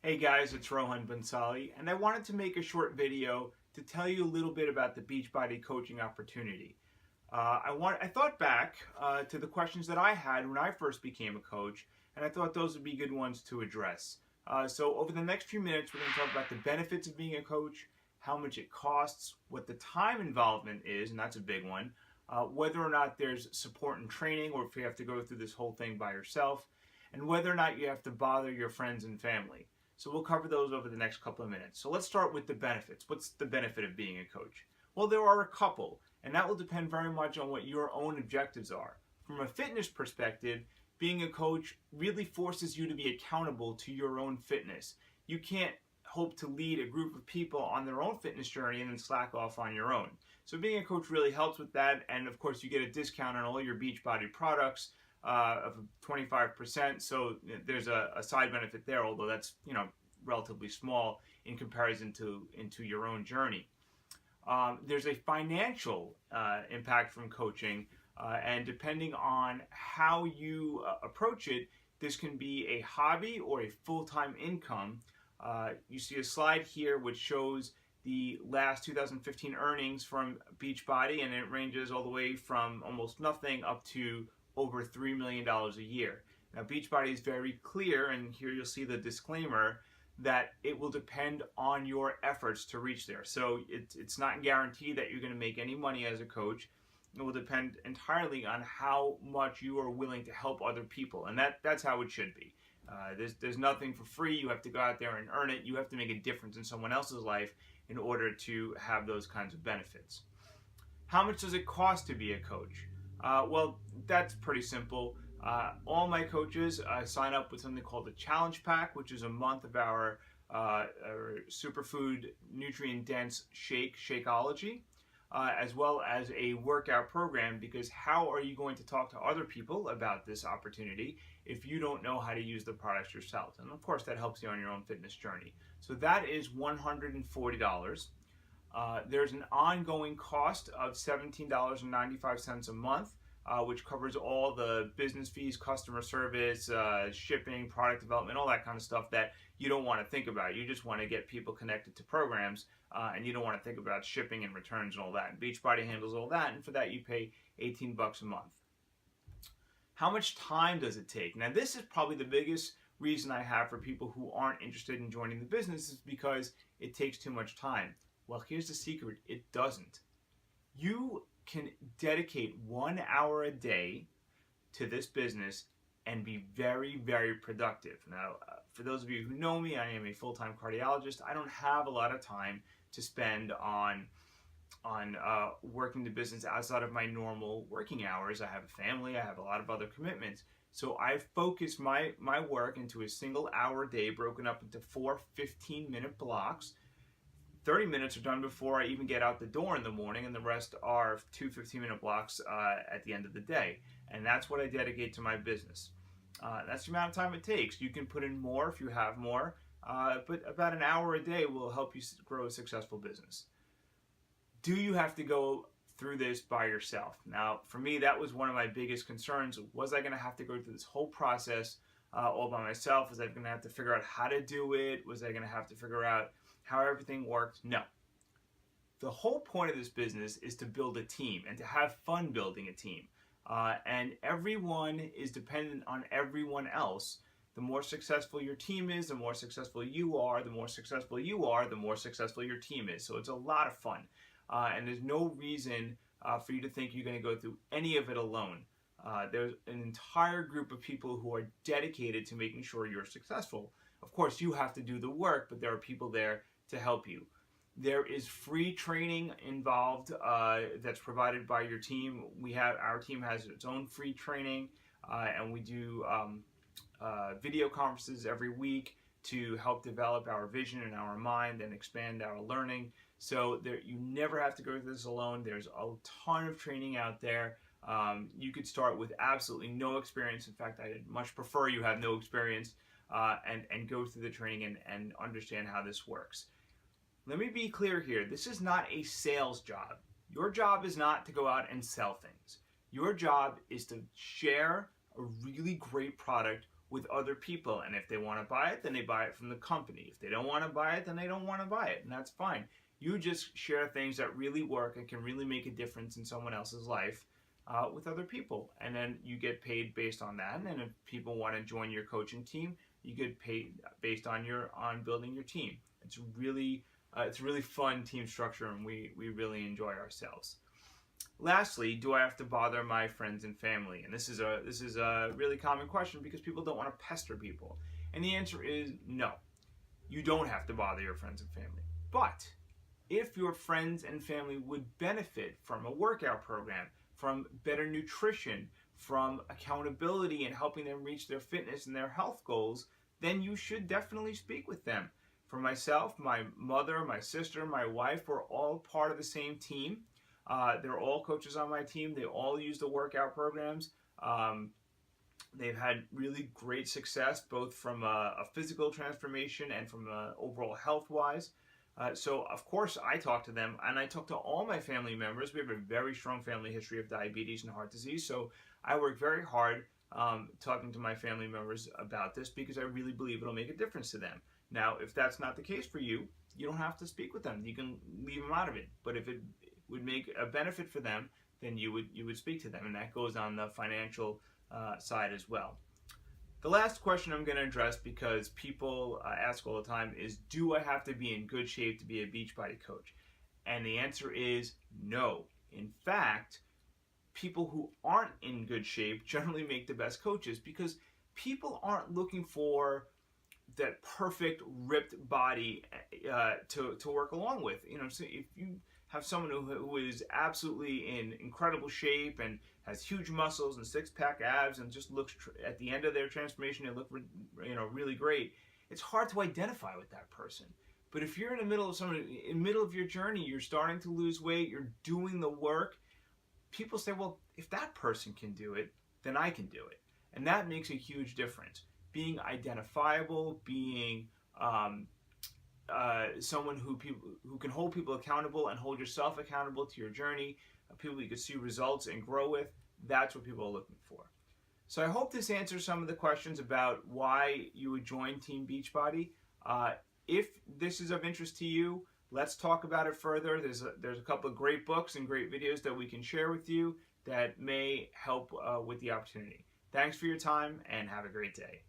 Hey guys, it's Rohan Bansali, and I wanted to make a short video to tell you a little bit about the Beachbody coaching opportunity. I thought back to the questions that I had when I first became a coach, and I thought those would be good ones to address. So over the next few minutes, we're going to talk about the benefits of being a coach, how much it costs, what the time involvement is, and that's a big one, whether or not there's support and training, or if you have to go through this whole thing by yourself, and whether or not you have to bother your friends and family. So we'll cover those over the next couple of minutes. So let's start with the benefits. What's the benefit of being a coach? Well, there are a couple, and that will depend very much on what your own objectives are. From a fitness perspective, being a coach really forces you to be accountable to your own fitness. You can't hope to lead a group of people on their own fitness journey and then slack off on your own. So being a coach really helps with that, and of course you get a discount on all your Beachbody products of 25%. So there's a side benefit there, although that's relatively small in comparison to your own journey. There's a financial impact from coaching, and depending on how you approach it, this can be a hobby or a full-time income. You see a slide here which shows the last 2015 earnings from Beachbody, and it ranges all the way from almost nothing up to over $3 million a year. Now, Beachbody is very clear, and here you'll see the disclaimer, that it will depend on your efforts to reach there. So it's not guaranteed that you're going to make any money as a coach. It will depend entirely on how much you are willing to help other people, and that's how it should be. There's nothing for free. You have to go out there and earn it. You have to make a difference in someone else's life in order to have those kinds of benefits. How much does it cost to be a coach? Well, that's pretty simple. All my coaches sign up with something called the Challenge Pack, which is a month of our superfood nutrient-dense shake, Shakeology, as well as a workout program, because how are you going to talk to other people about this opportunity if you don't know how to use the products yourself? And of course, that helps you on your own fitness journey. So that is $140. There's an ongoing cost of $17.95 a month, which covers all the business fees, customer service, shipping, product development, all that kind of stuff that you don't want to think about. You just want to get people connected to programs, and you don't want to think about shipping and returns and all that. And Beachbody handles all that, and for that you pay $18 a month. How much time does it take? Now, this is probably the biggest reason I have for people who aren't interested in joining the business, is because it takes too much time. Well, here's the secret. It doesn't. You can dedicate 1 hour a day to this business and be very, very productive. Now, for those of you who know me, I am a full-time cardiologist. I don't have a lot of time to spend on working the business outside of my normal working hours. I have a family. I have a lot of other commitments. So I've focused my work into a single hour a day, broken up into 4 15-minute blocks. 30 minutes are done before I even get out the door in the morning, and the rest are 2 15-minute blocks at the end of the day. And that's what I dedicate to my business. That's the amount of time it takes. You can put in more if you have more, but about an hour a day will help you grow a successful business. Do you have to go through this by yourself? Now, for me, that was one of my biggest concerns. Was I going to have to go through this whole process all by myself? Was I going to have to figure out how to do it? Was I going to have to figure out how everything worked? No. The whole point of this business is to build a team and to have fun building a team. And everyone is dependent on everyone else. The more successful your team is, the more successful you are. The more successful you are, the more successful your team is. So it's a lot of fun. And there's no reason for you to think you're going to go through any of it alone. There's an entire group of people who are dedicated to making sure you're successful. Of course, you have to do the work, but there are people there to help you. There is free training involved that's provided by your team. Our team has its own free training, and we do video conferences every week to help develop our vision and our mind and expand our learning. So you never have to go through this alone. There's a ton of training out there. You could start with absolutely no experience. In fact, I'd much prefer you have no experience and go through the training and understand how this works. Let me be clear here. This is not a sales job. Your job is not to go out and sell things. Your job is to share a really great product with other people. And if they want to buy it, then they buy it from the company. If they don't want to buy it, then they don't want to buy it. And that's fine. You just share things that really work and can really make a difference in someone else's life with other people. And then you get paid based on that. And if people want to join your coaching team, you get paid based on building your team. It's a really fun team structure, and we really enjoy ourselves. Lastly, do I have to bother my friends and family? And this is a really common question because people don't want to pester people. And the answer is no. You don't have to bother your friends and family. But if your friends and family would benefit from a workout program, from better nutrition, from accountability and helping them reach their fitness and their health goals, then you should definitely speak with them. For myself, my mother, my sister, my wife, we're all part of the same team. They're all coaches on my team. They all use the workout programs. They've had really great success, both from a physical transformation and from overall health-wise. So, of course, I talk to them, and I talk to all my family members. We have a very strong family history of diabetes and heart disease, so I work very hard talking to my family members about this because I really believe it'll make a difference to them. Now, if that's not the case for you, you don't have to speak with them. You can leave them out of it. But if it would make a benefit for them, then you would speak to them, and that goes on the financial side as well. The last question I'm going to address, because people ask all the time, is do I have to be in good shape to be a Beachbody coach? And the answer is no. In fact, people who aren't in good shape generally make the best coaches because people aren't looking for that perfect ripped body to work along with. So if you have someone who is absolutely in incredible shape and has huge muscles and six-pack abs and just looks at the end of their transformation, they look really great, it's hard to identify with that person. But if you're in the middle of your journey, you're starting to lose weight, you're doing the work, people say, well, if that person can do it, then I can do it. And that makes a huge difference. Being identifiable, being someone who can hold people accountable and hold yourself accountable to your journey, people you can see results and grow with, that's what people are looking for. So I hope this answers some of the questions about why you would join Team Beachbody. If this is of interest to you, let's talk about it further. There's a couple of great books and great videos that we can share with you that may help with the opportunity. Thanks for your time and have a great day.